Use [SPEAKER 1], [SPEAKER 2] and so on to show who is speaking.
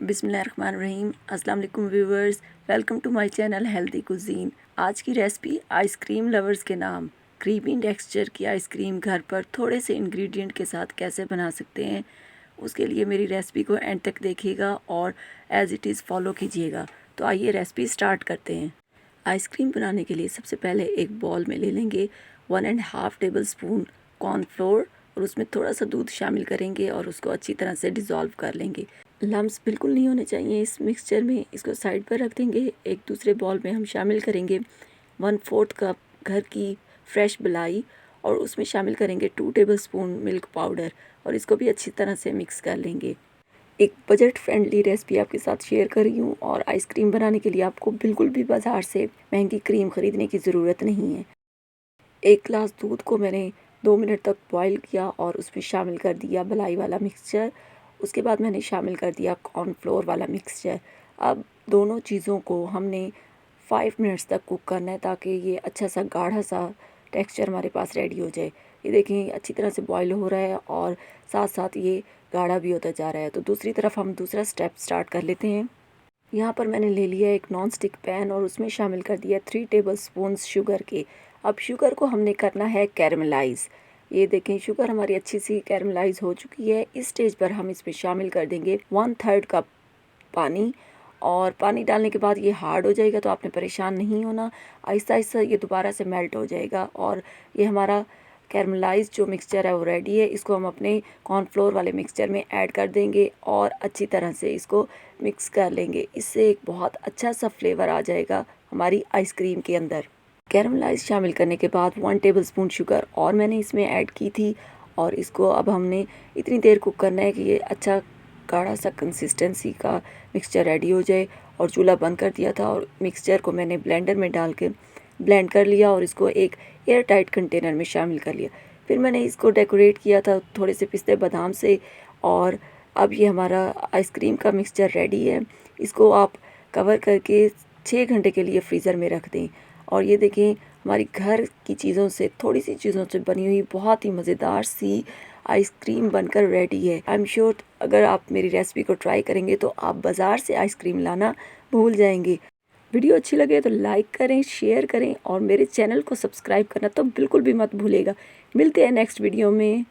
[SPEAKER 1] बिस्मिल्लाहिर्रहमानिर्रहीम। अस्सलाम वालेकुम viewers, welcome to my channel healthy cuisine. आज की रेसिपी आइसक्रीम लवर्स के नाम क्रीमी टेक्सचर की आइसक्रीम घर पर थोड़े से इंग्रेडिएंट के साथ कैसे बना सकते हैं, उसके लिए मेरी रेसिपी को एंड तक देखिएगा और एज़ इट इज़ फॉलो कीजिएगा। तो आइए रेसिपी स्टार्ट करते हैं। आइसक्रीम बनाने के लिए सबसे पहले एक बॉल में ले लेंगे 1.5 टेबल स्पून कॉर्नफ्लोर और उसमें थोड़ा सा दूध शामिल करेंगे और उसको अच्छी तरह से डिज़ोल्व कर लेंगे। लम्स बिल्कुल नहीं होने चाहिए इस मिक्सचर में। इसको साइड पर रख देंगे। एक दूसरे बॉल में हम शामिल करेंगे 1/4 कप घर की फ्रेश मलाई और उसमें शामिल करेंगे 2 टेबल स्पून मिल्क पाउडर और इसको भी अच्छी तरह से मिक्स कर लेंगे। एक बजट फ्रेंडली रेसिपी आपके साथ शेयर कर रही हूँ और आइसक्रीम बनाने के लिए आपको बिल्कुल भी बाज़ार से महंगी क्रीम ख़रीदने की ज़रूरत नहीं है। एक गिलास दूध को मैंने 2 मिनट तक बॉईल किया और उसमें शामिल कर दिया मलाई वाला मिक्सचर। उसके बाद मैंने शामिल कर दिया कॉर्नफ्लोर वाला मिक्सचर। अब दोनों चीज़ों को हमने 5 मिनट्स तक कुक करना है ताकि ये अच्छा सा गाढ़ा सा टेक्सचर हमारे पास रेडी हो जाए। ये देखें अच्छी तरह से बॉईल हो रहा है और साथ साथ ये गाढ़ा भी होता जा रहा है। तो दूसरी तरफ हम दूसरा स्टेप स्टार्ट कर लेते हैं। यहाँ पर मैंने ले लिया एक नॉन स्टिक पैन और उसमें शामिल कर दिया 3 टेबल स्पून शुगर के। अब शुगर को हमने करना है कैरमलाइज़। ये देखें शुगर हमारी अच्छी सी कैरमलाइज़ हो चुकी है। इस स्टेज पर हम इसमें शामिल कर देंगे 1/3 कप पानी और पानी डालने के बाद ये हार्ड हो जाएगा तो आपने परेशान नहीं होना। आहिस्ता आहिस्ता ये दोबारा से मेल्ट हो जाएगा और ये हमारा कैरमलाइज जो मिक्सचर है वो रेडी है। इसको हम अपने कॉर्नफ्लोर वाले मिक्सचर में ऐड कर देंगे और अच्छी तरह से इसको मिक्स कर लेंगे। इससे एक बहुत अच्छा सा फ्लेवर आ जाएगा हमारी आइसक्रीम के अंदर। कैरमलाइज शामिल करने के बाद 1 टेबल स्पून शुगर और मैंने इसमें ऐड की थी और इसको अब हमने इतनी देर कुक करना है कि ये अच्छा गाढ़ा सा कंसिस्टेंसी का मिक्सचर रेडी हो जाए। और चूल्हा बंद कर दिया था और मिक्सचर को मैंने ब्लेंडर में डाल के ब्लेंड कर लिया और इसको एक एयर टाइट कंटेनर में शामिल कर लिया। फिर मैंने इसको डेकोरेट किया था थोड़े से पिस्ते बादाम से और अब ये हमारा आइसक्रीम का मिक्सचर रेडी है। इसको आप कवर करके 6 घंटे के लिए फ्रीज़र में रख दें। और ये देखें हमारी घर की चीज़ों से थोड़ी सी चीज़ों से बनी हुई बहुत ही मज़ेदार सी आइसक्रीम बनकर रेडी है। आई एम श्योर अगर आप मेरी रेसिपी को ट्राई करेंगे तो आप बाज़ार से आइसक्रीम लाना भूल जाएंगे। वीडियो अच्छी लगे तो लाइक करें, शेयर करें और मेरे चैनल को सब्सक्राइब करना तो बिल्कुल भी मत भूलेगा। मिलते हैं नेक्स्ट वीडियो में।